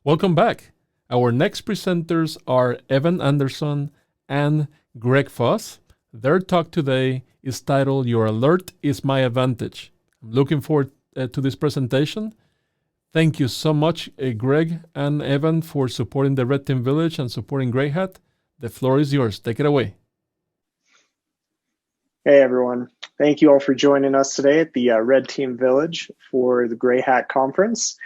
Welcome back. Our next presenters are Evan Anderson and Greg Foss. Their talk today is titled Your Alert is My Advantage. I'm looking forward to this presentation. Thank you so much, Greg and Evan, for supporting the Red Team Village and supporting Grey Hat. The floor is yours. Take it away. Hey, everyone. Thank you all for joining us today at the Red Team Village for the Grey Hat Conference.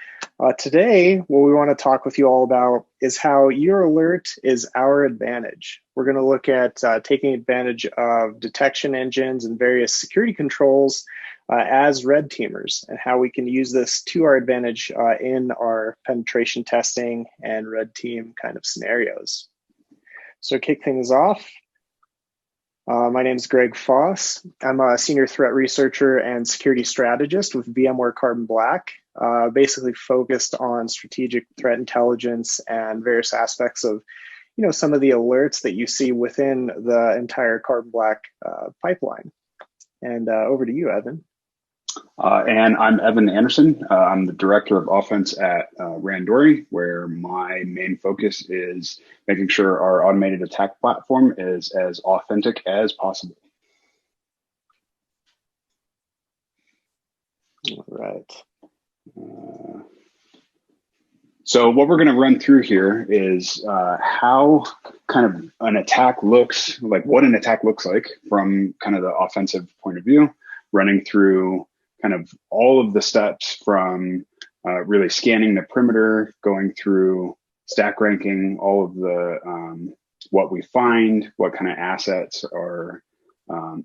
Today, what we want to talk with you all about is how your alert is our advantage. We're going to look at taking advantage of detection engines and various security controls as red teamers, and how we can use this to our advantage in our penetration testing and red team kind of scenarios. So to kick things off, my name is Greg Foss. I'm a senior threat researcher and security strategist with VMware Carbon Black, basically focused on strategic threat intelligence and various aspects of, some of the alerts that you see within the entire Carbon Black pipeline. And over to you, Evan. And I'm Evan Anderson. I'm the director of offense at Randori, where my main focus is making sure our automated attack platform is as authentic as possible. All right. So what we're going to run through here is how kind of an attack looks, like what an attack looks like from kind of the offensive point of view, running through kind of all of the steps from really scanning the perimeter, going through stack ranking, all of the what we find, what kind of assets are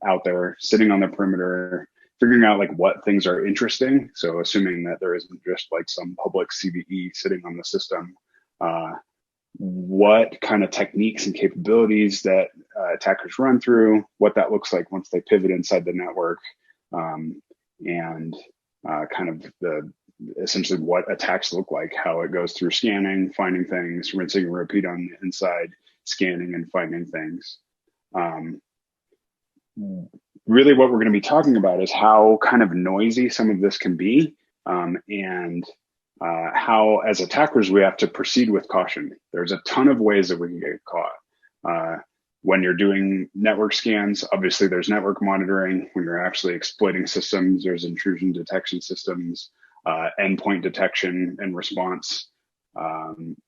out there sitting on the perimeter, figuring out like what things are interesting. So assuming that there isn't just like some public CVE sitting on the system, what kind of techniques and capabilities that attackers run through, what that looks like once they pivot inside the network, and kind of essentially what attacks look like, how it goes through scanning, finding things, rinsing and repeat on the inside, scanning and finding things. Really what we're going to be talking about is how kind of noisy some of this can be, and how as attackers we have to proceed with caution. There's a ton of ways that we can get caught. When you're doing network scans, obviously there's network monitoring. When you're actually exploiting systems, there's intrusion detection systems, endpoint detection and response,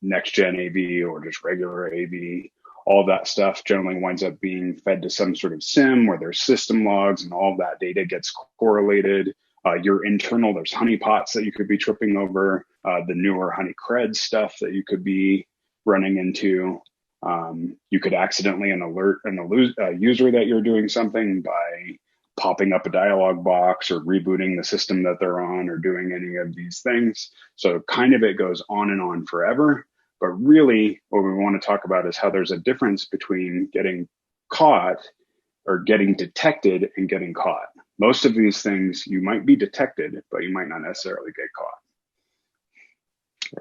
next-gen AV or just regular AV. All of that stuff generally winds up being fed to some sort of SIM where there's system logs and all of that data gets correlated. Your internal, there's honeypots that you could be tripping over, the newer honeycred stuff that you could be running into. You could accidentally alert a user that you're doing something by popping up a dialog box or rebooting the system that they're on or doing any of these things. So kind of it goes on and on forever. But really what we want to talk about is how there's a difference between getting caught or getting detected and getting caught. Most of these things you might be detected, but you might not necessarily get caught.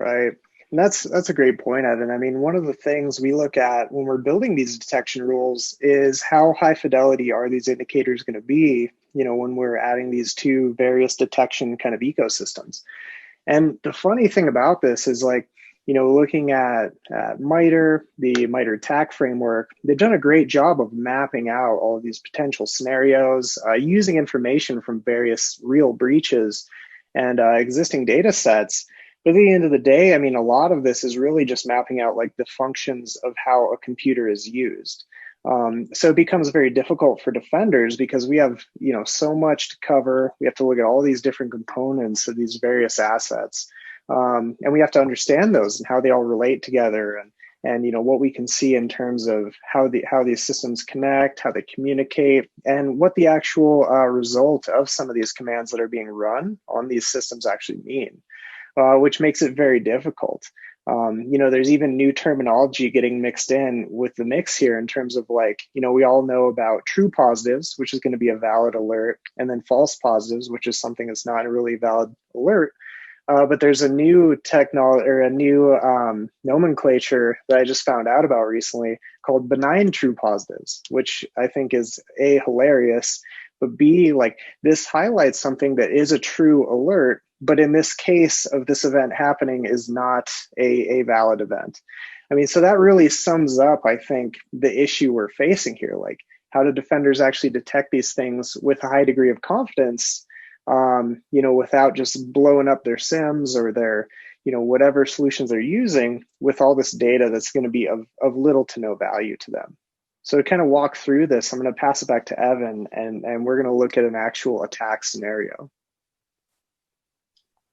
Right. And that's a great point, Evan. I mean, one of the things we look at when we're building these detection rules is how high fidelity are these indicators going to be, when we're adding these two various detection kind of ecosystems. And the funny thing about this is looking at MITRE, the MITRE attack framework, they've done a great job of mapping out all of these potential scenarios, using information from various real breaches and existing data sets. But at the end of the day, I mean, a lot of this is really just mapping out like the functions of how a computer is used. So it becomes very difficult for defenders because we have, so much to cover. We have to look at all these different components of these various assets. And we have to understand those and how they all relate together, and what we can see in terms of how these systems connect, how they communicate, and what the actual result of some of these commands that are being run on these systems actually mean, which makes it very difficult. There's even new terminology getting mixed in with the mix here in terms of we all know about true positives, which is going to be a valid alert, and then false positives, which is something that's not a really valid alert. But there's a new technology or a new nomenclature that I just found out about recently called benign true positives, which I think is A, hilarious, but B, this highlights something that is a true alert, but in this case of this event happening is not a valid event. I mean, so that really sums up, I think, the issue we're facing here. Like, how do defenders actually detect these things with a high degree of confidence, without just blowing up their SIMs or their, whatever solutions they're using with all this data that's going to be of little to no value to them. So to kind of walk through this, I'm going to pass it back to Evan, and we're going to look at an actual attack scenario.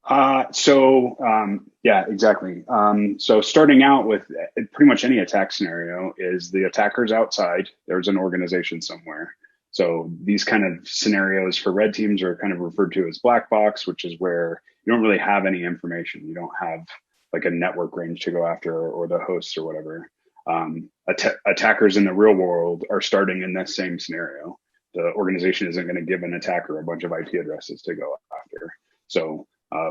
Yeah, exactly. So starting out with pretty much any attack scenario is the attacker's outside. There's an organization somewhere. So these kind of scenarios for red teams are kind of referred to as black box, which is where you don't really have any information. You don't have like a network range to go after or the hosts or whatever. Attackers in the real world are starting in this same scenario. The organization isn't going to give an attacker a bunch of IP addresses to go after. So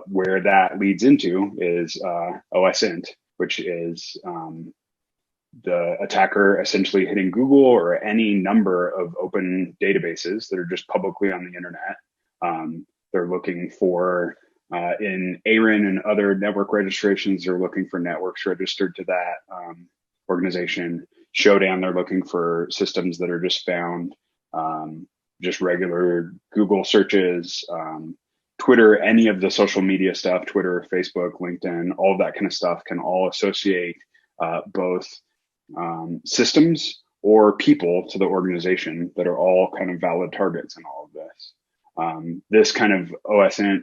where that leads into is OSINT, which is the attacker essentially hitting Google or any number of open databases that are just publicly on the internet. They're looking for, in ARIN and other network registrations, they're looking for networks registered to that organization. Showdown, they're looking for systems that are just found, just regular Google searches, Twitter, any of the social media stuff, Twitter, Facebook, LinkedIn, all of that kind of stuff can all associate both systems or people to the organization that are all kind of valid targets in all of this. This kind of OSINT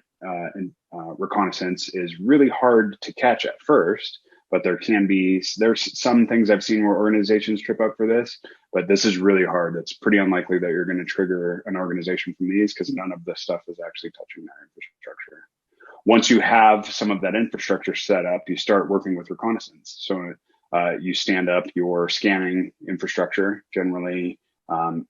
reconnaissance is really hard to catch at first, but there's some things I've seen where organizations trip up for this, but this is really hard. It's pretty unlikely that you're going to trigger an organization from these because none of this stuff is actually touching their infrastructure. Once you have some of that infrastructure set up, you start working with reconnaissance. So you stand up your scanning infrastructure. Generally,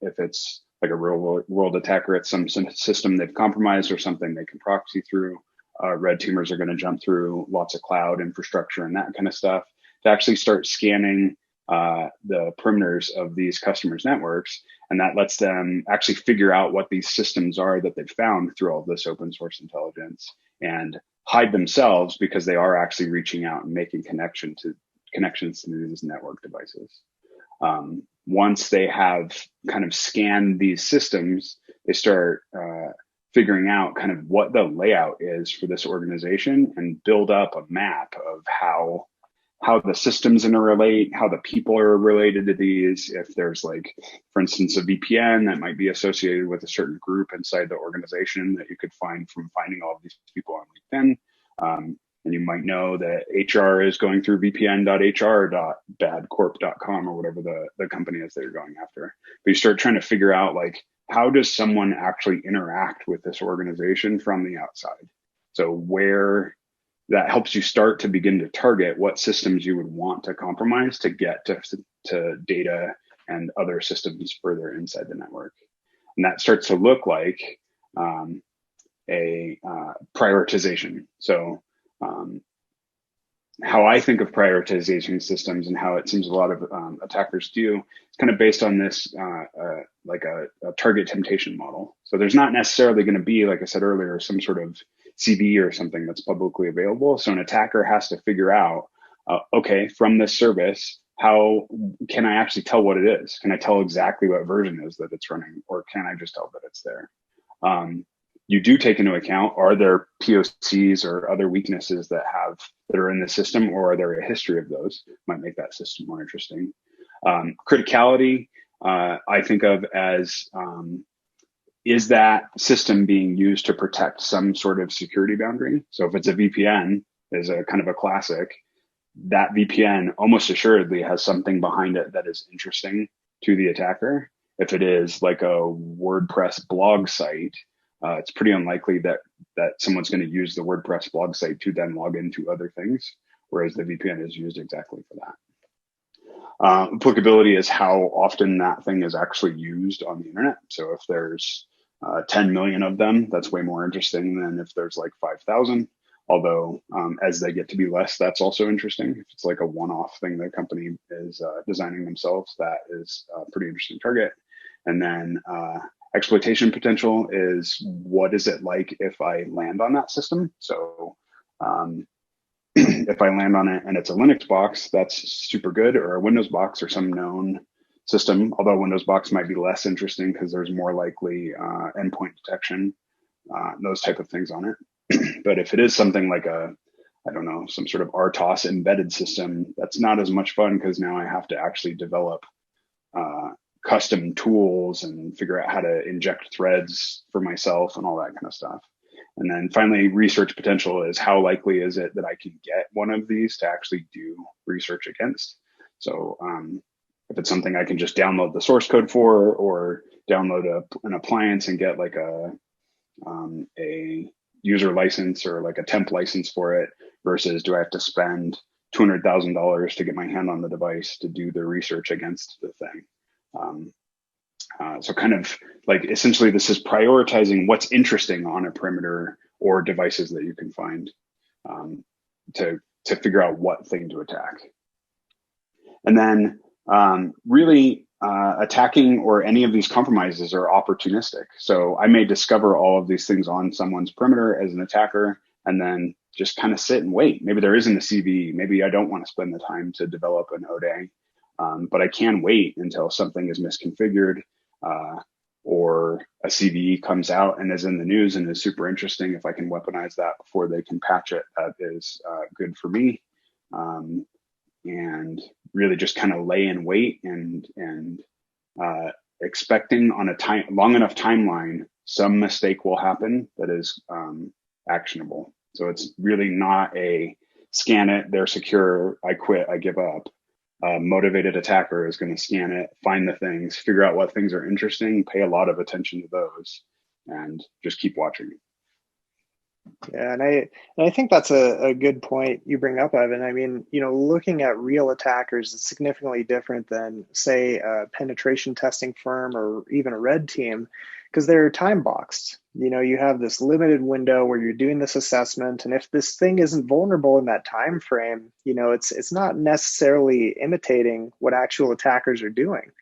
if it's like a real world attacker, it's some system they've compromised or something they can proxy through. Red teamers are going to jump through lots of cloud infrastructure and that kind of stuff to actually start scanning the perimeters of these customers' networks. And that lets them actually figure out what these systems are that they've found through all this open source intelligence and hide themselves because they are actually reaching out and making connections to these network devices. Once they have kind of scanned these systems, they start figuring out kind of what the layout is for this organization and build up a map of how the systems interrelate, how the people are related to these. If there's like, for instance, a VPN that might be associated with a certain group inside the organization that you could find from finding all of these people on LinkedIn. And you might know that HR is going through vpn.hr.badcorp.com or whatever the company is that you're going after. But you start trying to figure out like, how does someone actually interact with this organization from the outside? So where that helps you start to begin to target what systems you would want to compromise to get to data and other systems further inside the network. And that starts to look like a prioritization. So how I think of prioritization systems and how it seems a lot of attackers do, it's kind of based on this like a target temptation model. So there's not necessarily going to be, like I said earlier, some sort of CV or something that's publicly available. So an attacker has to figure out, okay, from this service, how can I actually tell what it is? Can I tell exactly what version is that it's running, or can I just tell that it's there? You do take into account, are there POCs or other weaknesses that are in the system, or are there a history of those? Might make that system more interesting. Criticality, I think of as, is that system being used to protect some sort of security boundary? So if it's a VPN, is a kind of a classic, that VPN almost assuredly has something behind it that is interesting to the attacker. If it is like a WordPress blog site, it's pretty unlikely that someone's going to use the WordPress blog site to then log into other things, whereas the VPN is used exactly for that. Applicability is how often that thing is actually used on the internet. So if there's 10 million of them, that's way more interesting than if there's like 5,000. Although as they get to be less, that's also interesting. If it's like a one-off thing the company is designing themselves, that is a pretty interesting target. And then Exploitation potential is what is it like if I land on that system? So if I land on it and it's a Linux box, that's super good, or a Windows box or some known system, although Windows box might be less interesting because there's more likely endpoint detection, those type of things on it. But if it is something like I don't know, some sort of RTOS embedded system, that's not as much fun because now I have to actually develop custom tools and figure out how to inject threads for myself and all that kind of stuff. And then finally, research potential is how likely is it that I can get one of these to actually do research against. So if it's something I can just download the source code for, or download an appliance and get like a user license or like a temp license for it, versus do I have to spend $200,000 to get my hand on the device to do the research against the thing? So kind of like essentially this is prioritizing what's interesting on a perimeter or devices that you can find to figure out what thing to attack. And then really attacking or any of these compromises are opportunistic. So I may discover all of these things on someone's perimeter as an attacker and then just kind of sit and wait. Maybe there isn't a CVE. Maybe I don't want to spend the time to develop an ODA. But I can wait until something is misconfigured or a CVE comes out and is in the news and is super interesting. If I can weaponize that before they can patch it, that is good for me. And really just kind of lay in wait and expecting on a long enough timeline, some mistake will happen that is actionable. So it's really not a scan it, they're secure, I quit, I give up. A motivated attacker is going to scan it, find the things, figure out what things are interesting, pay a lot of attention to those, and just keep watching. Yeah, and I think that's a good point you bring up, Evan. I mean, looking at real attackers is significantly different than, say, a penetration testing firm or even a red team, because they're time boxed. You have this limited window where you're doing this assessment, and if this thing isn't vulnerable in that time frame, it's not necessarily imitating what actual attackers are doing.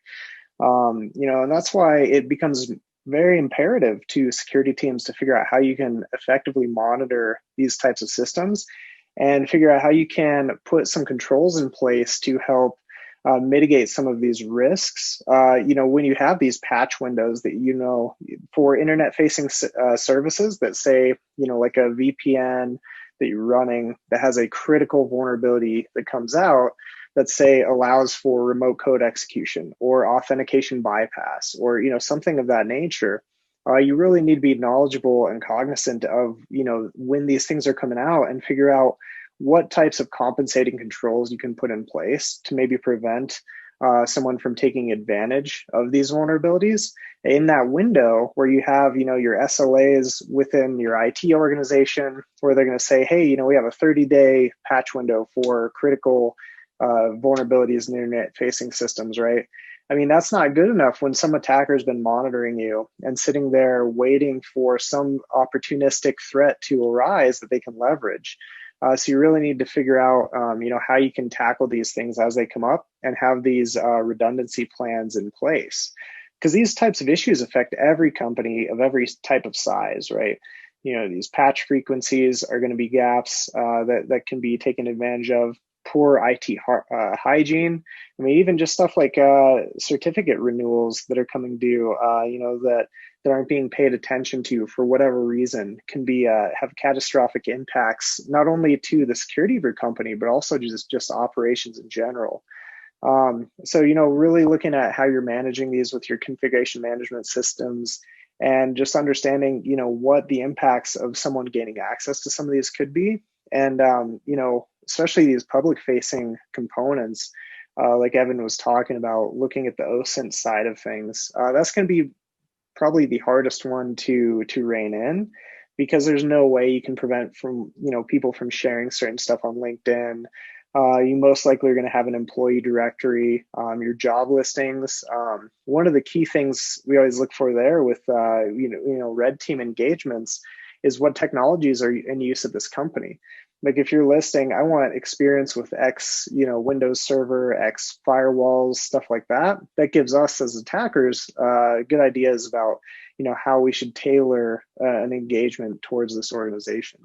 And that's why it becomes very imperative to security teams to figure out how you can effectively monitor these types of systems and figure out how you can put some controls in place to help mitigate some of these risks. When you have these patch windows that, for internet facing services that say, like a VPN that you're running that has a critical vulnerability that comes out, that say allows for remote code execution or authentication bypass or something of that nature, you really need to be knowledgeable and cognizant of when these things are coming out and figure out what types of compensating controls you can put in place to maybe prevent someone from taking advantage of these vulnerabilities in that window where you have your SLAs within your IT organization, where they're going to say, hey, we have a 30-day patch window for critical vulnerabilities in internet-facing systems, right? I mean, that's not good enough when some attacker's been monitoring you and sitting there waiting for some opportunistic threat to arise that they can leverage. So you really need to figure out, how you can tackle these things as they come up and have these redundancy plans in place. Because these types of issues affect every company of every type of size, right? These patch frequencies are going to be gaps that can be taken advantage of. Poor IT hygiene. I mean, even just stuff like certificate renewals that are coming due, that aren't being paid attention to for whatever reason can be have catastrophic impacts, not only to the security of your company, but also just operations in general. So, really looking at how you're managing these with your configuration management systems and just understanding, what the impacts of someone gaining access to some of these could be. And, especially these public facing components, like Evan was talking about, looking at the OSINT side of things, that's going to be probably the hardest one to rein in, because there's no way you can prevent from, people from sharing certain stuff on LinkedIn. You most likely are going to have an employee directory, your job listings. One of the key things we always look for there with, red team engagements is what technologies are in use at this company. Like if you're listing, I want experience with X, Windows Server, X firewalls, stuff like that. That gives us as attackers good ideas about, how we should tailor an engagement towards this organization.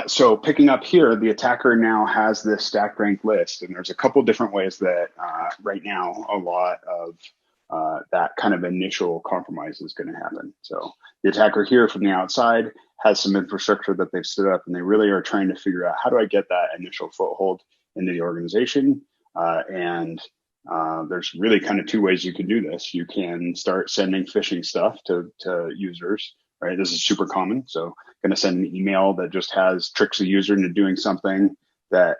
So picking up here, the attacker now has this stack rank list, and there's a couple different ways that right now a lot of that kind of initial compromise is going to happen. So the attacker here from the outside has some infrastructure that they've stood up, and they really are trying to figure out, how do I get that initial foothold into the organization? There's really kind of two ways you can do this. You can start sending phishing stuff to users, right? This is super common. So going to send an email that just has tricks a user into doing something that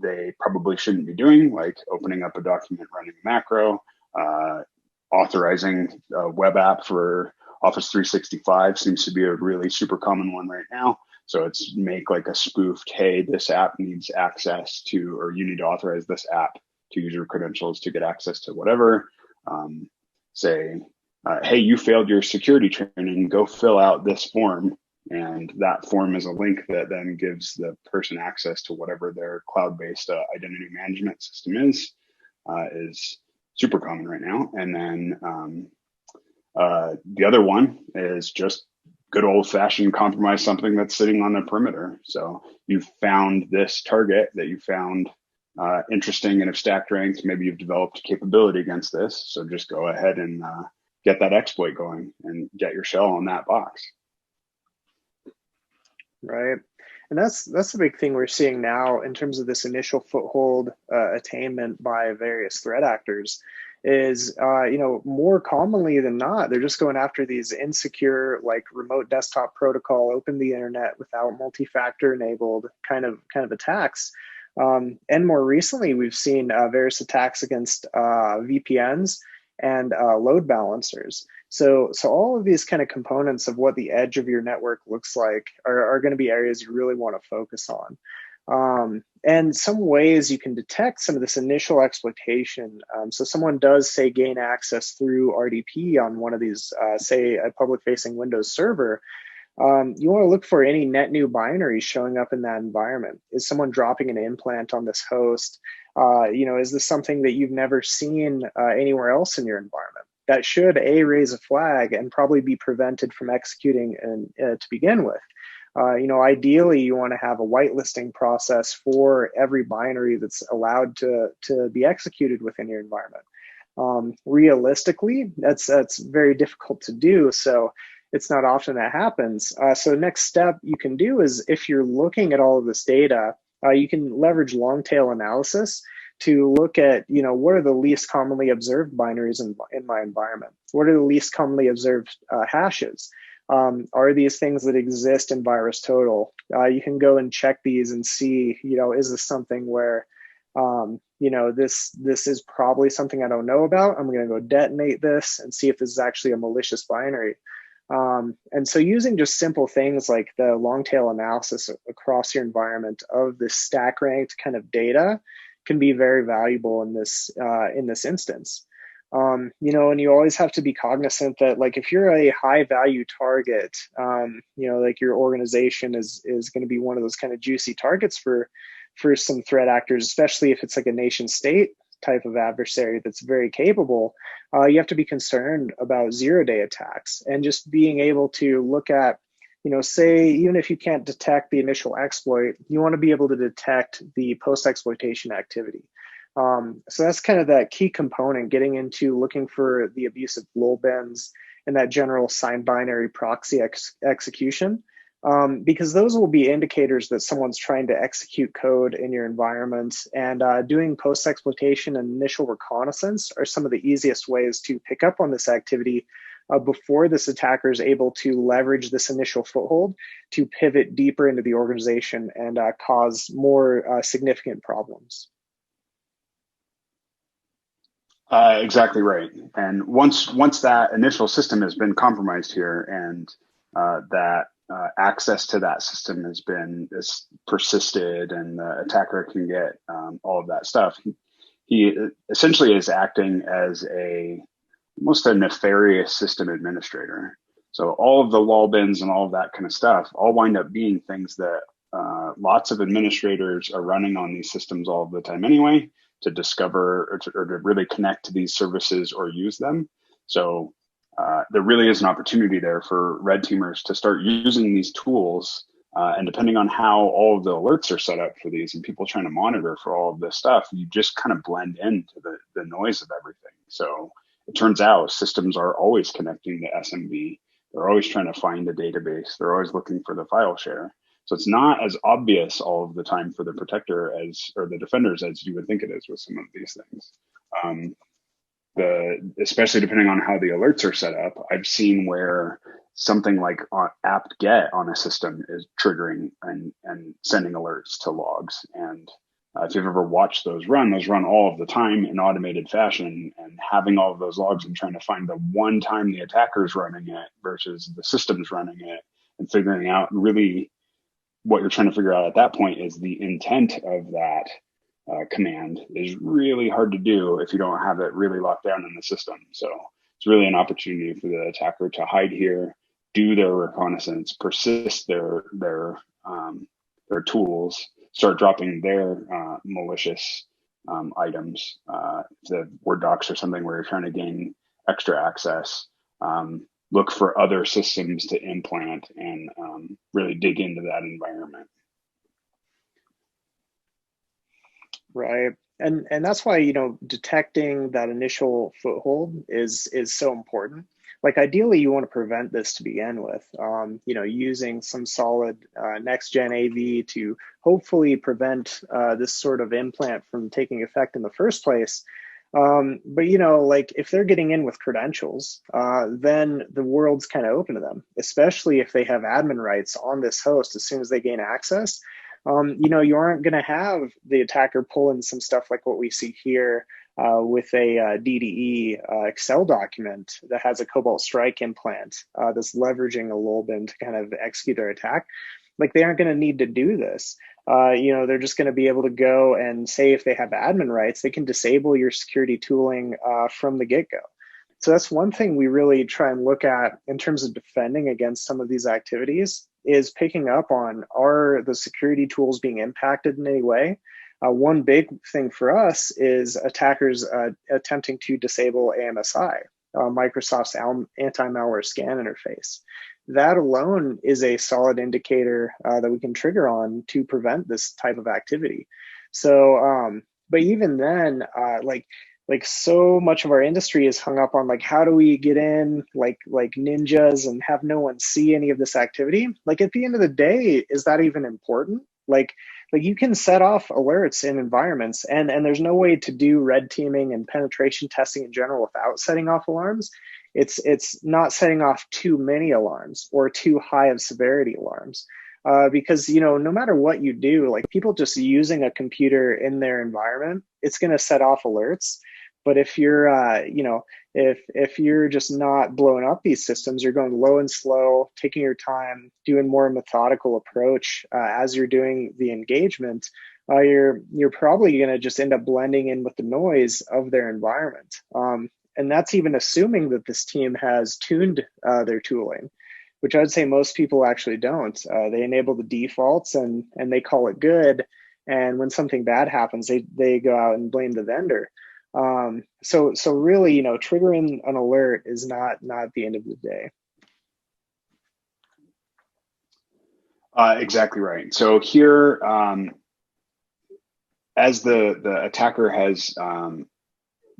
they probably shouldn't be doing, like opening up a document, running a macro, authorizing a web app for Office 365 seems to be a really super common one right now. So it's make like a spoofed, hey, this app needs access to, or you need to authorize this app to use your credentials to get access to whatever. Say, hey, you failed your security training, go fill out this form. And that form is a link that then gives the person access to whatever their cloud-based identity management system is super common right now. And then the other one is just good old-fashioned compromise something that's sitting on the perimeter. So you've found this target that you found interesting and have stacked ranked. Maybe you've developed capability against this. So just go ahead and get that exploit going and get your shell on that box. Right. And that's the big thing we're seeing now in terms of this initial foothold attainment by various threat actors is, more commonly than not, they're just going after these insecure, like remote desktop protocol, open the internet without multi-factor enabled kind of attacks. And more recently, we've seen various attacks against VPNs and load balancers. So all of these kind of components of what the edge of your network looks like are going to be areas you really want to focus on. And some ways you can detect some of this initial exploitation. So someone does, say, gain access through RDP on one of these, say, a public-facing Windows server. You want to look for any net new binaries showing up in that environment. Is someone dropping an implant on this host? Is this something that you've never seen anywhere else in your environment? That should raise a flag and probably be prevented from executing to begin with. Ideally, you want to have a whitelisting process for every binary that's allowed to be executed within your environment. Realistically, that's very difficult to do. So it's not often that happens. So next step you can do is, if you're looking at all of this data, you can leverage long tail analysis to look at, what are the least commonly observed binaries in my environment? What are the least commonly observed hashes? Are these things that exist in VirusTotal? You can go and check these and see, is this something where, this is probably something I don't know about. I'm going to go detonate this and see if this is actually a malicious binary. And so using just simple things like the long tail analysis across your environment of this stack ranked kind of data can be very valuable in this instance. And you always have to be cognizant that, like, if you're a high value target, like your organization is going to be one of those kind of juicy targets for some threat actors, especially if it's like a nation state type of adversary that's very capable. You have to be concerned about 0-day attacks and just being able to look at, say, even if you can't detect the initial exploit, you want to be able to detect the post-exploitation activity. So that's kind of that key component, getting into looking for the abusive lol bins and that general signed binary proxy execution. Because those will be indicators that someone's trying to execute code in your environment, and doing post-exploitation and initial reconnaissance are some of the easiest ways to pick up on this activity before this attacker is able to leverage this initial foothold to pivot deeper into the organization and cause more significant problems. Exactly right. And once that initial system has been compromised here, and that access to that system has been persisted, and the attacker can get all of that stuff, he essentially is acting as a almost a nefarious system administrator. So all of the lol bins and all of that kind of stuff all wind up being things that lots of administrators are running on these systems all the time anyway, to discover or to really connect to these services or use them. So there really is an opportunity there for red teamers to start using these tools. And depending on how all of the alerts are set up for these and people trying to monitor for all of this stuff, you just kind of blend into the noise of everything. So it turns out systems are always connecting to SMB. They're always trying to find a database. They're always looking for the file share. So it's not as obvious all of the time for the protector or the defenders as you would think it is with some of these things. Especially depending on how the alerts are set up, I've seen where something like apt-get on a system is triggering and sending alerts to logs. And if you've ever watched those run all of the time in automated fashion, and having all of those logs and trying to find the one time the attacker's running it versus the system's running it, and figuring out really what you're trying to figure out at that point is the intent of that command is really hard to do if you don't have it really locked down in the system. So it's really an opportunity for the attacker to hide here, do their reconnaissance, persist their tools, start dropping their malicious items, the Word docs or something where you're trying to gain extra access. Look for other systems to implant and really dig into that environment. Right. And that's why, you know, detecting that initial foothold is so important. Like ideally, you want to prevent this to begin with, you know, using some solid next gen AV to hopefully prevent this sort of implant from taking effect in the first place. But, you know, like if they're getting in with credentials, then the world's kind of open to them, especially if they have admin rights on this host as soon as they gain access. You know, you aren't going to have the attacker pull in some stuff like what we see here with a DDE Excel document that has a Cobalt Strike implant that's leveraging a lull bin to kind of execute their attack. Like they aren't going to need to do this. You know, they're just going to be able to go and say if they have admin rights, they can disable your security tooling from the get-go. So that's one thing we really try and look at in terms of defending against some of these activities, is picking up on, are the security tools being impacted in any way? One big thing for us is attackers attempting to disable AMSI, Microsoft's anti-malware scan interface. That alone is a solid indicator that we can trigger on to prevent this type of activity. So, but even then, like so much of our industry is hung up on like, how do we get in like ninjas and have no one see any of this activity? Like at the end of the day, is that even important? Like you can set off alerts in environments and there's no way to do red teaming and penetration testing in general without setting off alarms. It's not setting off too many alarms or too high of severity alarms. Because, you know, no matter what you do, like people just using a computer in their environment, it's going to set off alerts. But if you're, you know, if you're just not blowing up these systems, you're going low and slow, taking your time, doing more methodical approach as you're doing the engagement, you're probably going to just end up blending in with the noise of their environment. And that's even assuming that this team has tuned their tooling, which I'd say most people actually don't. They enable the defaults and they call it good. And when something bad happens, they go out and blame the vendor. So really, you know, triggering an alert is not the end of the day. Exactly right. So here, as the attacker has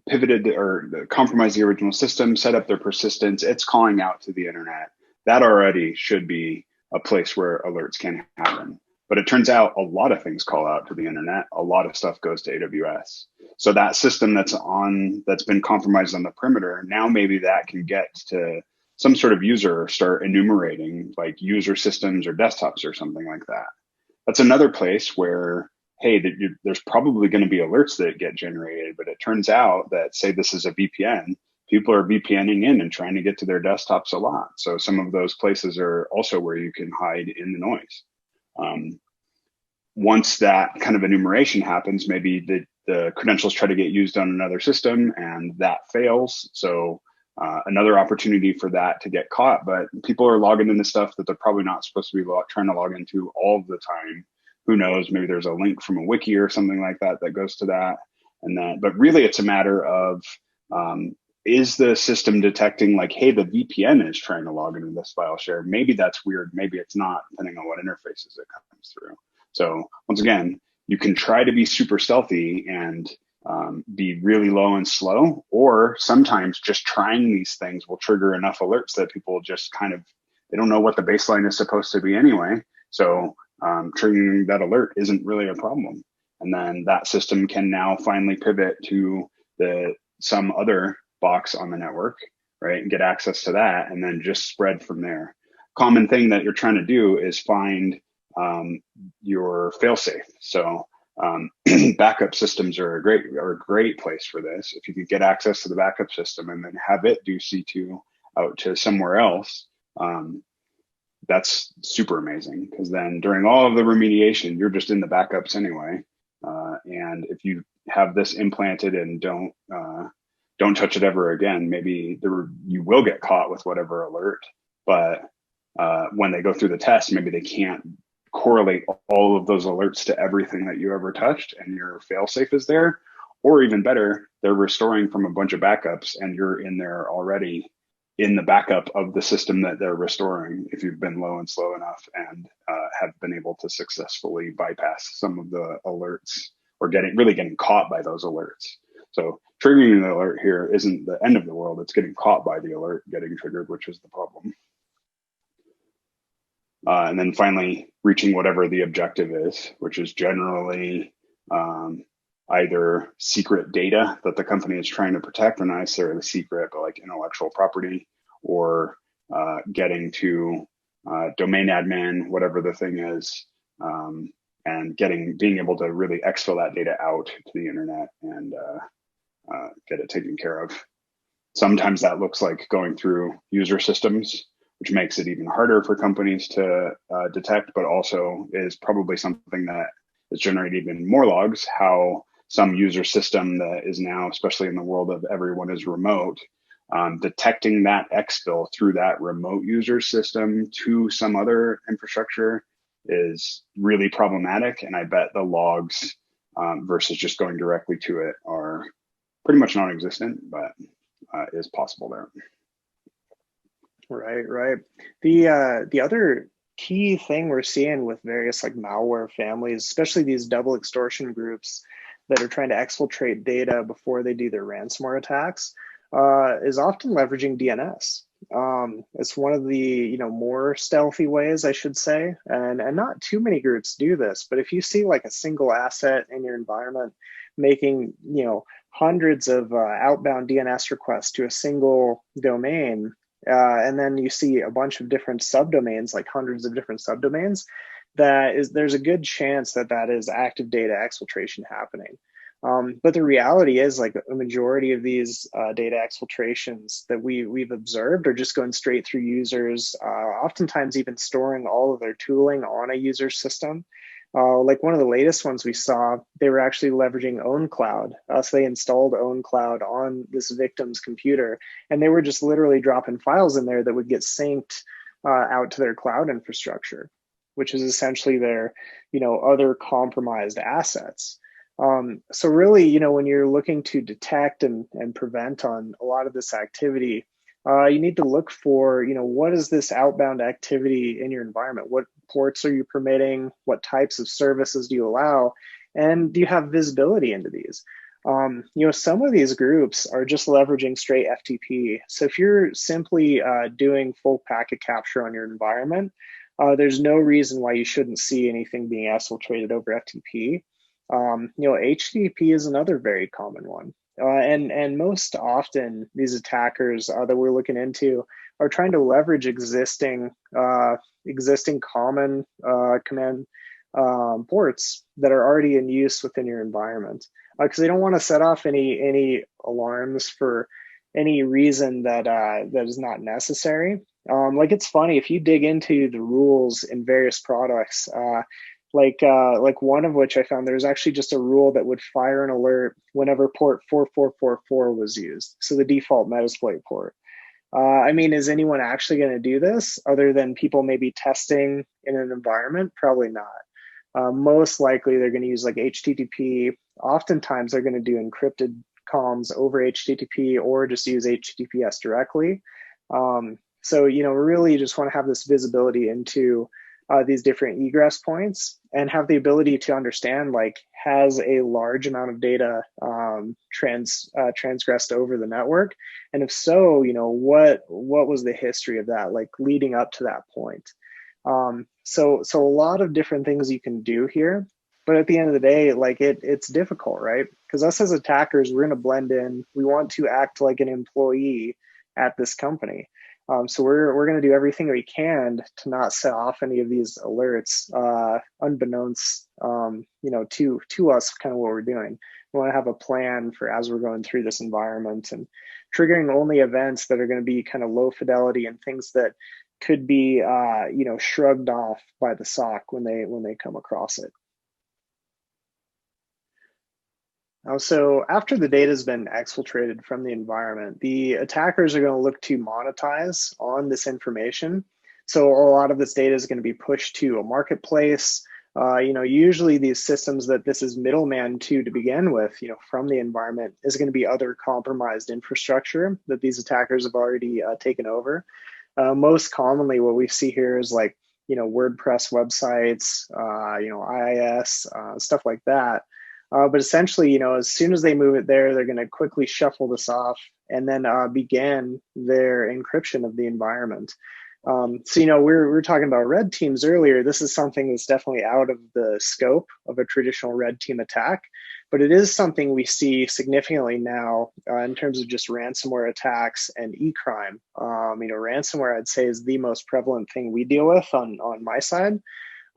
pivoted or compromised the original system, set up their persistence, it's calling out to the internet. That already should be a place where alerts can happen. But it turns out a lot of things call out to the internet. A lot of stuff goes to AWS. So that system that's been compromised on the perimeter, now maybe that can get to some sort of user, start enumerating like user systems or desktops or something like that. That's another place where, hey, there's probably going to be alerts that get generated, but it turns out that, say this is a VPN, people are VPNing in and trying to get to their desktops a lot. So some of those places are also where you can hide in the noise. Once that kind of enumeration happens, maybe the credentials try to get used on another system and that fails. So another opportunity for that to get caught. But people are logging into stuff that they're probably not supposed to be trying to log into all the time. Who knows? Maybe there's a link from a wiki or something like that that goes to that. And then, but really it's a matter of, is the system detecting like, hey, the VPN is trying to log into this file share? Maybe that's weird. Maybe it's not, depending on what interfaces it comes through. So once again, you can try to be super stealthy and be really low and slow, or sometimes just trying these things will trigger enough alerts that people just kind of, they don't know what the baseline is supposed to be anyway. So triggering that alert isn't really a problem. And then that system can now finally pivot to some other box on the network, right? And get access to that and then just spread from there. Common thing that you're trying to do is find your failsafe. So backup systems are a great place for this. If you could get access to the backup system and then have it do C2 out to somewhere else, that's super amazing, because then during all of the remediation, you're just in the backups anyway. And if you have this implanted and don't touch it ever again, maybe you will get caught with whatever alert, but when they go through the test, maybe they can't correlate all of those alerts to everything that you ever touched, and your failsafe is there. Or even better, they're restoring from a bunch of backups and you're in there already in the backup of the system that they're restoring, if you've been low and slow enough and have been able to successfully bypass some of the alerts, or really getting caught by those alerts. So triggering the alert here isn't the end of the world. It's getting caught by the alert getting triggered, which is the problem. And then finally, reaching whatever the objective is, which is generally either secret data that the company is trying to protect, or not necessarily secret, but like intellectual property, or getting to domain admin, whatever the thing is, and being able to really exfil that data out to the internet and get it taken care of. Sometimes that looks like going through user systems, which makes it even harder for companies to detect, but also is probably something that is generating even more logs. How some user system that is now, especially in the world of everyone is remote, detecting that exfil through that remote user system to some other infrastructure is really problematic. And I bet the logs versus just going directly to it are pretty much non-existent, but is possible there. Right. The other key thing we're seeing with various like malware families, especially these double extortion groups that are trying to exfiltrate data before they do their ransomware attacks, is often leveraging DNS. It's one of the more stealthy ways, I should say, and not too many groups do this. But if you see like a single asset in your environment making hundreds of outbound DNS requests to a single domain, and then you see a bunch of different subdomains, like hundreds of different subdomains, there's a good chance that is active data exfiltration happening. But the reality is, like, a majority of these data exfiltrations that we've observed are just going straight through users, oftentimes even storing all of their tooling on a user system. Like one of the latest ones we saw, they were actually leveraging OwnCloud. So they installed OwnCloud on this victim's computer, and they were just literally dropping files in there that would get synced out to their cloud infrastructure, which is essentially their, other compromised assets. So really, when you're looking to detect and prevent on a lot of this activity, you need to look for, what is this outbound activity in your environment? What ports are you permitting? What types of services do you allow? And do you have visibility into these? Some of these groups are just leveraging straight FTP. So if you're simply doing full packet capture on your environment, there's no reason why you shouldn't see anything being exfiltrated over FTP. HTTP is another very common one. And most often these attackers that we're looking into are trying to leverage existing common command ports that are already in use within your environment, because they don't want to set off any alarms for any reason that is not necessary. Like, it's funny, if you dig into the rules in various products, like one of which I found, there's actually just a rule that would fire an alert whenever port 4444 was used, so the default Metasploit port. I mean, is anyone actually going to do this other than people maybe testing in an environment? Probably not. Most likely they're going to use like HTTP. Oftentimes they're going to do encrypted comms over HTTP or just use HTTPS directly. So, you know, really just want to have this visibility into these different egress points and have the ability to understand, like, has a large amount of data transgressed over the network? And if so, you know, what was the history of that, like leading up to that point? So a lot of different things you can do here, but at the end of the day, like it's difficult, right? Because us as attackers, we're going to blend in. We want to act like an employee at this company. So we're going to do everything we can to not set off any of these alerts, unbeknownst, you know, to us, kind of what we're doing. We want to have a plan for as we're going through this environment and triggering only events that are going to be kind of low fidelity and things that could be, you know, shrugged off by the SOC when they come across it. So after the data has been exfiltrated from the environment, the attackers are going to look to monetize on this information. So a lot of this data is going to be pushed to a marketplace. You know, usually these systems that this is middleman to begin with, you know, from the environment is going to be other compromised infrastructure that these attackers have already taken over. Most commonly, what we see here is like, you know, WordPress websites, you know, IIS, stuff like that. But essentially, you know, as soon as they move it there, they're going to quickly shuffle this off and then begin their encryption of the environment. So, you know, we're talking about red teams earlier. This is something that's definitely out of the scope of a traditional red team attack, but it is something we see significantly now in terms of just ransomware attacks and e-crime. You know, ransomware, I'd say, is the most prevalent thing we deal with on my side.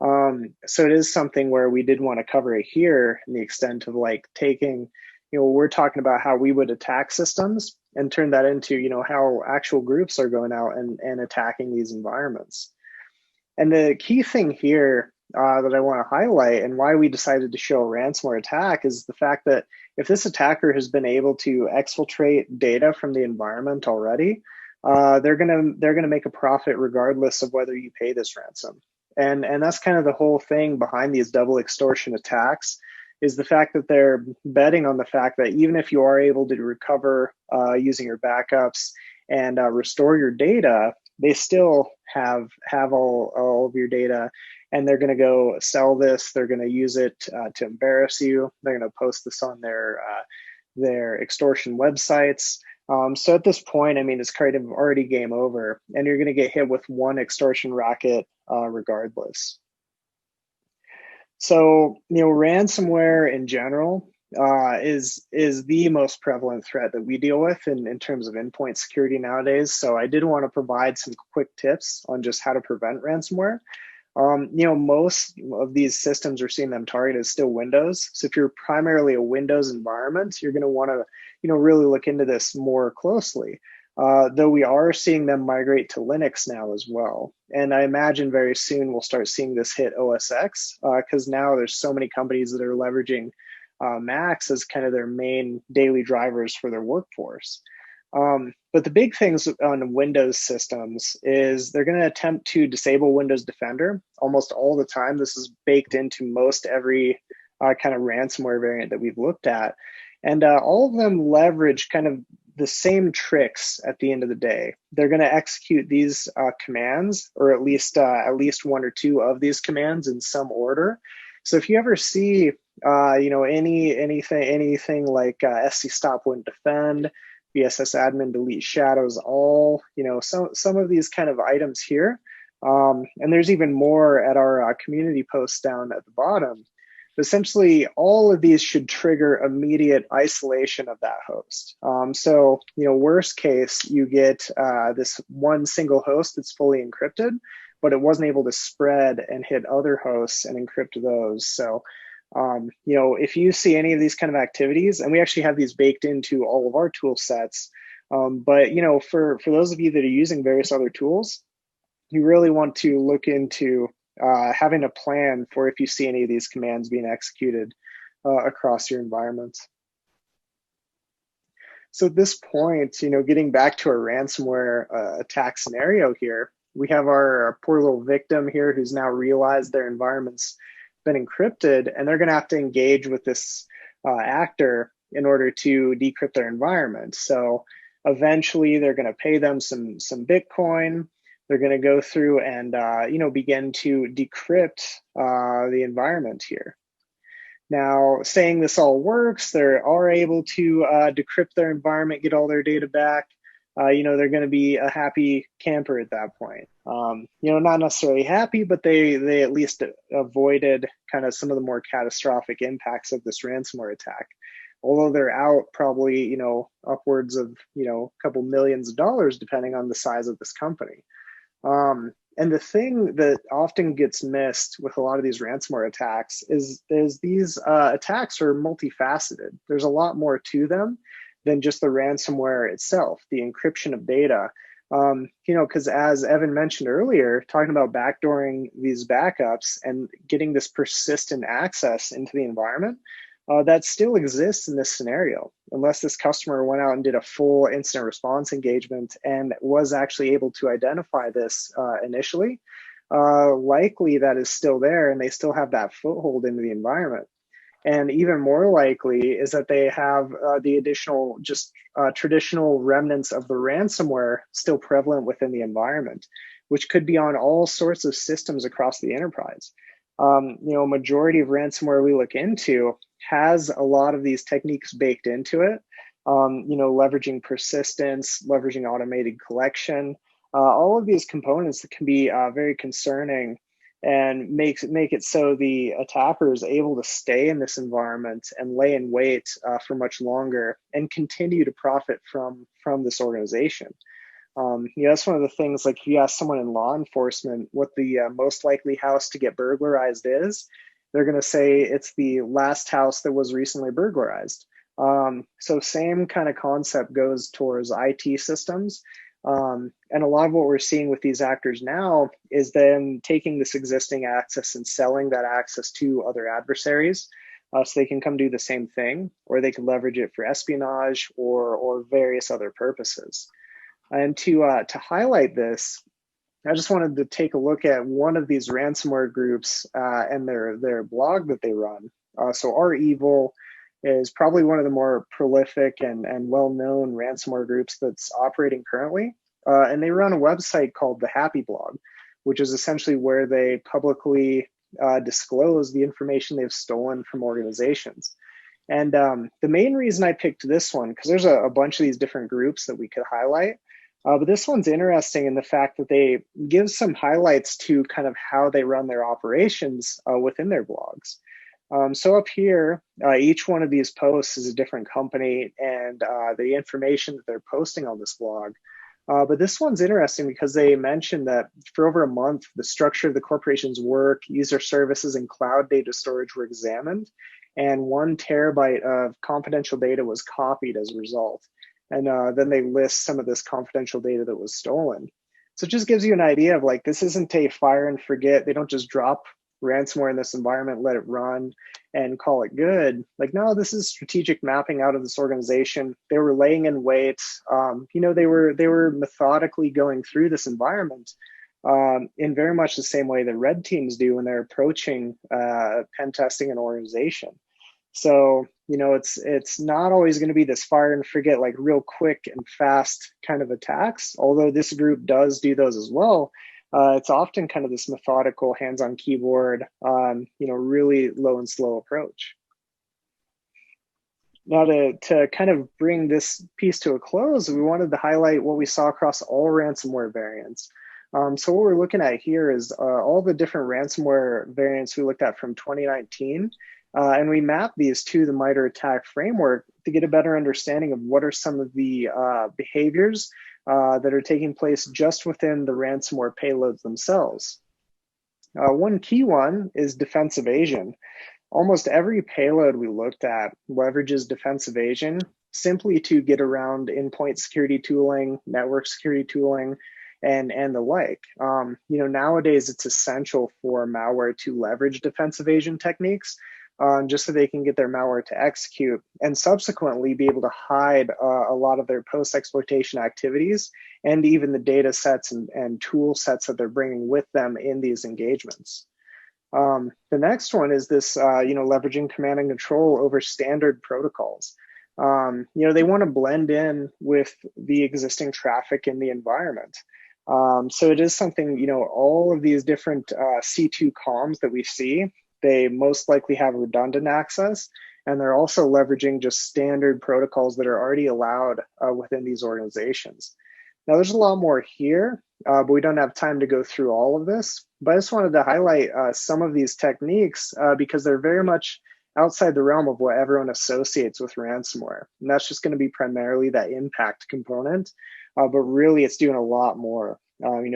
So it is something where we did want to cover it here in the extent of like taking, you know, we're talking about how we would attack systems and turn that into, you know, how actual groups are going out and attacking these environments. And the key thing here that I want to highlight and why we decided to show a ransomware attack is the fact that if this attacker has been able to exfiltrate data from the environment already, they're gonna make a profit regardless of whether you pay this ransom. And that's kind of the whole thing behind these double extortion attacks, is the fact that they're betting on the fact that even if you are able to recover using your backups and restore your data, they still have all of your data, and they're going to go sell this. They're going to use it to embarrass you. They're going to post this on their extortion websites. So at this point, I mean, it's kind of already game over, and you're going to get hit with one extortion racket regardless. So, you know, ransomware in general is the most prevalent threat that we deal with in terms of endpoint security nowadays. So I did want to provide some quick tips on just how to prevent ransomware. You know, most of these systems are seeing them target as still Windows. So if you're primarily a Windows environment, you're going to want to, you know, really look into this more closely. Though we are seeing them migrate to Linux now as well. And I imagine very soon we'll start seeing this hit OS X because now there's so many companies that are leveraging Macs as kind of their main daily drivers for their workforce. But the big things on Windows systems is they're going to attempt to disable Windows Defender almost all the time. This is baked into most every kind of ransomware variant that we've looked at. And all of them leverage kind of the same tricks at the end of the day. They're going to execute these commands, or at least one or two of these commands in some order. So if you ever see, you know, anything like SC stop wouldn't defend, BSS admin delete shadows all, you know, some of these kind of items here. And there's even more at our community post down at the bottom. But essentially, all of these should trigger immediate isolation of that host. So, you know, worst case, you get this one single host that's fully encrypted, but it wasn't able to spread and hit other hosts and encrypt those. So, you know, if you see any of these kind of activities, and we actually have these baked into all of our tool sets, but, you know, for those of you that are using various other tools, you really want to look into having a plan for if you see any of these commands being executed across your environment. So at this point, getting back to our ransomware attack scenario here, we have our poor little victim here who's now realized their environment's been encrypted, and they're going to have to engage with this actor in order to decrypt their environment. So eventually, they're going to pay them some Bitcoin. They're going to go through and begin to decrypt the environment here. Now, saying this all works, they are able to decrypt their environment, get all their data back. They're going to be a happy camper at that point. Not necessarily happy, but they at least avoided kind of some of the more catastrophic impacts of this ransomware attack. Although they're out probably, upwards of, a couple millions of dollars, depending on the size of this company. And the thing that often gets missed with a lot of these ransomware attacks is these attacks are multifaceted. There's a lot more to them than just the ransomware itself, the encryption of data. Because as Evan mentioned earlier, talking about backdooring these backups and getting this persistent access into the environment, that still exists in this scenario, unless this customer went out and did a full incident response engagement and was actually able to identify this initially. Likely that is still there, and they still have that foothold into the environment. And even more likely is that they have the additional traditional remnants of the ransomware still prevalent within the environment, which could be on all sorts of systems across the enterprise. Majority of ransomware we look into has a lot of these techniques baked into it, leveraging persistence, leveraging automated collection, all of these components that can be very concerning and make it so the attacker is able to stay in this environment and lay in wait for much longer and continue to profit from this organization. That's one of the things, like if you ask someone in law enforcement what the most likely house to get burglarized is, they're going to say it's the last house that was recently burglarized. So same kind of concept goes towards IT systems. And a lot of what we're seeing with these actors now is them taking this existing access and selling that access to other adversaries. So they can come do the same thing, or they can leverage it for espionage or various other purposes. And to highlight this, I just wanted to take a look at one of these ransomware groups and their blog that they run. So REvil is probably one of the more prolific and well-known ransomware groups that's operating currently. And they run a website called the Happy Blog, which is essentially where they publicly disclose the information they've stolen from organizations. And the main reason I picked this one, because there's a bunch of these different groups that we could highlight, but this one's interesting in the fact that they give some highlights to kind of how they run their operations within their blogs. So up here, each one of these posts is a different company and the information that they're posting on this blog. But this one's interesting because they mentioned that for over a month, the structure of the corporation's work, user services, and cloud data storage were examined, and 1 terabyte of confidential data was copied as a result. And then they list some of this confidential data that was stolen. So it just gives you an idea of like, this isn't a fire and forget. They don't just drop ransomware in this environment, let it run and call it good. Like, no, this is strategic mapping out of this organization. They were laying in wait. They were methodically going through this environment in very much the same way that red teams do when they're approaching pen testing an organization. So, it's not always going to be this fire and forget, like real quick and fast kind of attacks, although this group does do those as well. It's often kind of this methodical, hands-on keyboard, really low and slow approach. Now, to kind of bring this piece to a close, we wanted to highlight what we saw across all ransomware variants. So what we're looking at here is all the different ransomware variants we looked at from 2019. And we map these to the MITRE attack framework to get a better understanding of what are some of the behaviors that are taking place just within the ransomware payloads themselves. One key one is defense evasion. Almost every payload we looked at leverages defense evasion simply to get around endpoint security tooling, network security tooling, and the like. Nowadays it's essential for malware to leverage defense evasion techniques. just so they can get their malware to execute and subsequently be able to hide a lot of their post-exploitation activities and even the data sets and tool sets that they're bringing with them in these engagements. The next one is this, leveraging command and control over standard protocols. They want to blend in with the existing traffic in the environment. So it is something, all of these different C2 comms that we see, they most likely have redundant access, and they're also leveraging just standard protocols that are already allowed within these organizations. Now, there's a lot more here, but we don't have time to go through all of this. But I just wanted to highlight some of these techniques because they're very much outside the realm of what everyone associates with ransomware. And that's just going to be primarily that impact component. But really, it's doing a lot more,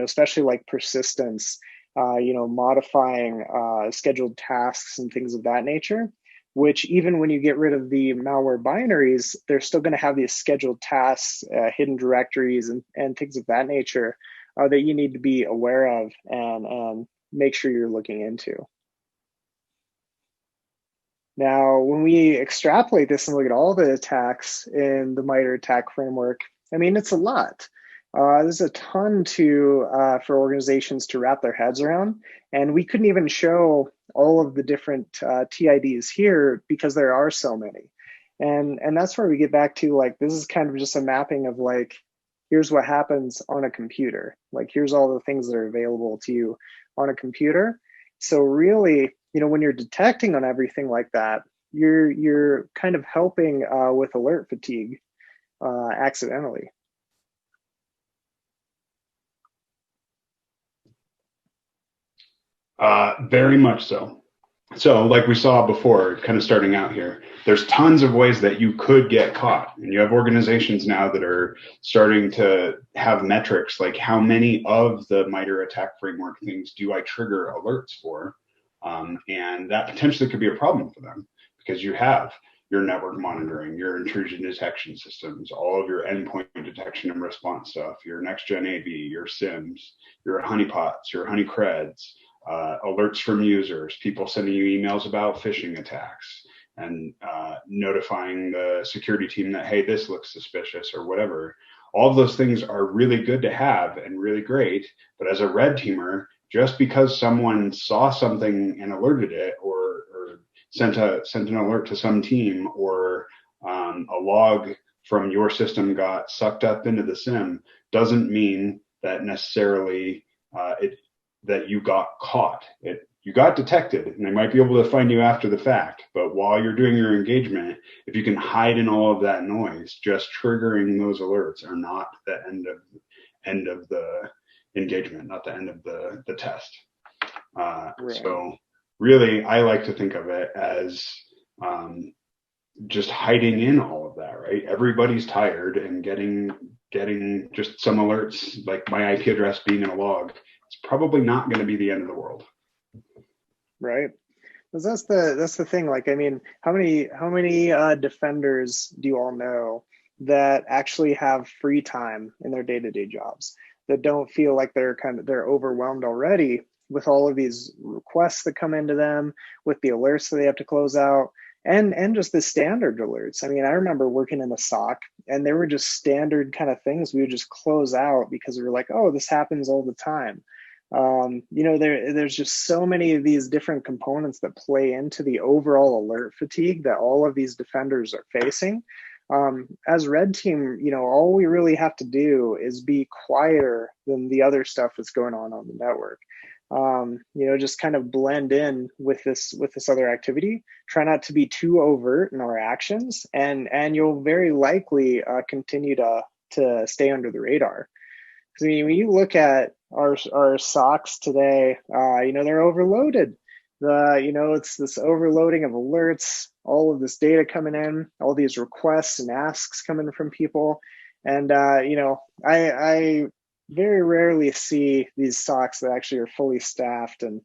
especially like persistence, modifying scheduled tasks and things of that nature, which even when you get rid of the malware binaries, they're still going to have these scheduled tasks, hidden directories, and things of that nature that you need to be aware of and make sure you're looking into. Now, when we extrapolate this and look at all the attacks in the MITRE attack framework, I mean, it's a lot. There's a ton for organizations to wrap their heads around, and we couldn't even show all of the different TIDs here because there are so many. And that's where we get back to, like, this is kind of just a mapping of, like, here's what happens on a computer. Like, here's all the things that are available to you on a computer. So really, when you're detecting on everything like that, you're kind of helping with alert fatigue accidentally. Very much so. So like we saw before, kind of starting out here, there's tons of ways that you could get caught. And you have organizations now that are starting to have metrics like how many of the MITRE attack framework things do I trigger alerts for? And that potentially could be a problem for them because you have your network monitoring, your intrusion detection systems, all of your endpoint detection and response stuff, your next-gen AV, your SIMs, your honeypots, your honeycreds, alerts from users, people sending you emails about phishing attacks, and notifying the security team that, hey, this looks suspicious or whatever. All of those things are really good to have and really great, but as a red teamer, just because someone saw something and alerted it or sent an alert to some team, or a log from your system got sucked up into the SIM, doesn't mean that necessarily that you got caught. You got detected, and they might be able to find you after the fact. But while you're doing your engagement, if you can hide in all of that noise, just triggering those alerts are not the end of the engagement, not the end of the test. Right. So really, I like to think of it as just hiding in all of that, right? Everybody's tired, and getting just some alerts, like my IP address being in a log, it's probably not going to be the end of the world. Right. Because that's the thing. Like, I mean, how many defenders do you all know that actually have free time in their day-to-day jobs, that don't feel like they're overwhelmed already with all of these requests that come into them, with the alerts that they have to close out, and just the standard alerts. I mean, I remember working in the SOC, and there were just standard kind of things we would just close out because we were like, oh, this happens all the time. There's just so many of these different components that play into the overall alert fatigue that all of these defenders are facing. As red team, all we really have to do is be quieter than the other stuff that's going on the network. Just kind of blend in with this other activity. Try not to be too overt in our actions, and you'll very likely continue to stay under the radar. Because I mean, when you look at our SOCs today, they're overloaded. It's this overloading of alerts, all of this data coming in, all these requests and asks coming from people, and I very rarely see these SOCs that actually are fully staffed and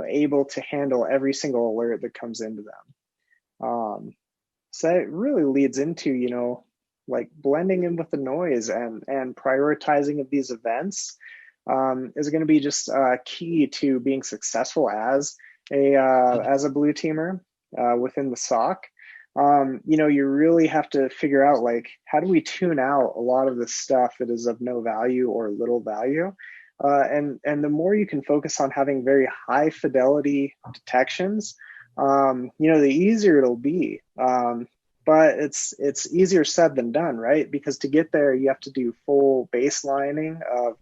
able to handle every single alert that comes into them. So it really leads into like blending in with the noise and prioritizing of these events is going to be just key to being successful as a blue teamer. within the SOC, you really have to figure out, like, how do we tune out a lot of the stuff that is of no value or little value? And the more you can focus on having very high fidelity detections, the easier it'll be. But it's easier said than done, right? Because to get there, you have to do full baselining of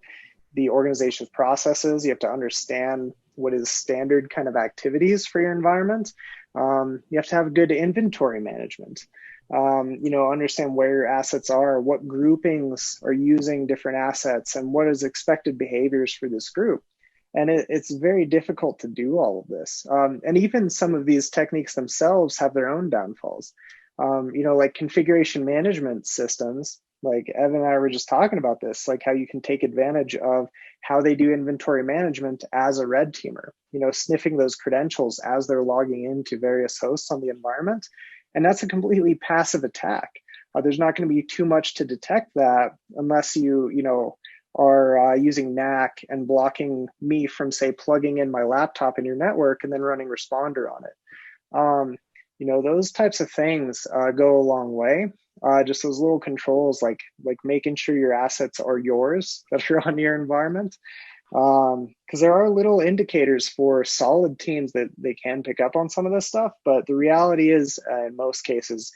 the organization's processes. You have to understand what is standard kind of activities for your environment. You have to have good inventory management. Understand where your assets are, what groupings are using different assets, and what is expected behaviors for this group. And it's very difficult to do all of this. And even some of these techniques themselves have their own downfalls. Like configuration management systems, like Evan and I were just talking about this, like how you can take advantage of how they do inventory management as a red teamer, sniffing those credentials as they're logging into various hosts on the environment. And that's a completely passive attack. There's not going to be too much to detect that unless you are using NAC and blocking me from, say, plugging in my laptop in your network and then running responder on it. Those types of things go a long way. Just those little controls, like making sure your assets are yours that are on your environment. Because there are little indicators for solid teams that they can pick up on some of this stuff, but the reality is, in most cases,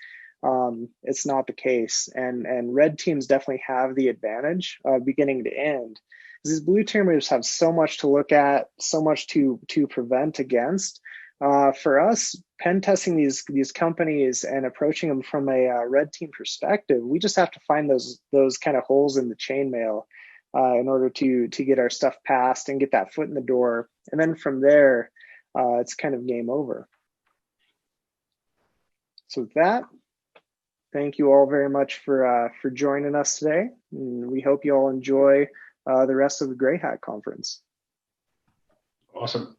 it's not the case. And red teams definitely have the advantage beginning to end. These blue teamers have so much to look at, so much to prevent against. For us, pen testing these companies and approaching them from a red team perspective, we just have to find those kind of holes in the chainmail in order to get our stuff passed and get that foot in the door. And then from there, it's kind of game over. So with that, thank you all very much for joining us today. And we hope you all enjoy the rest of the Grey Hat Conference. Awesome.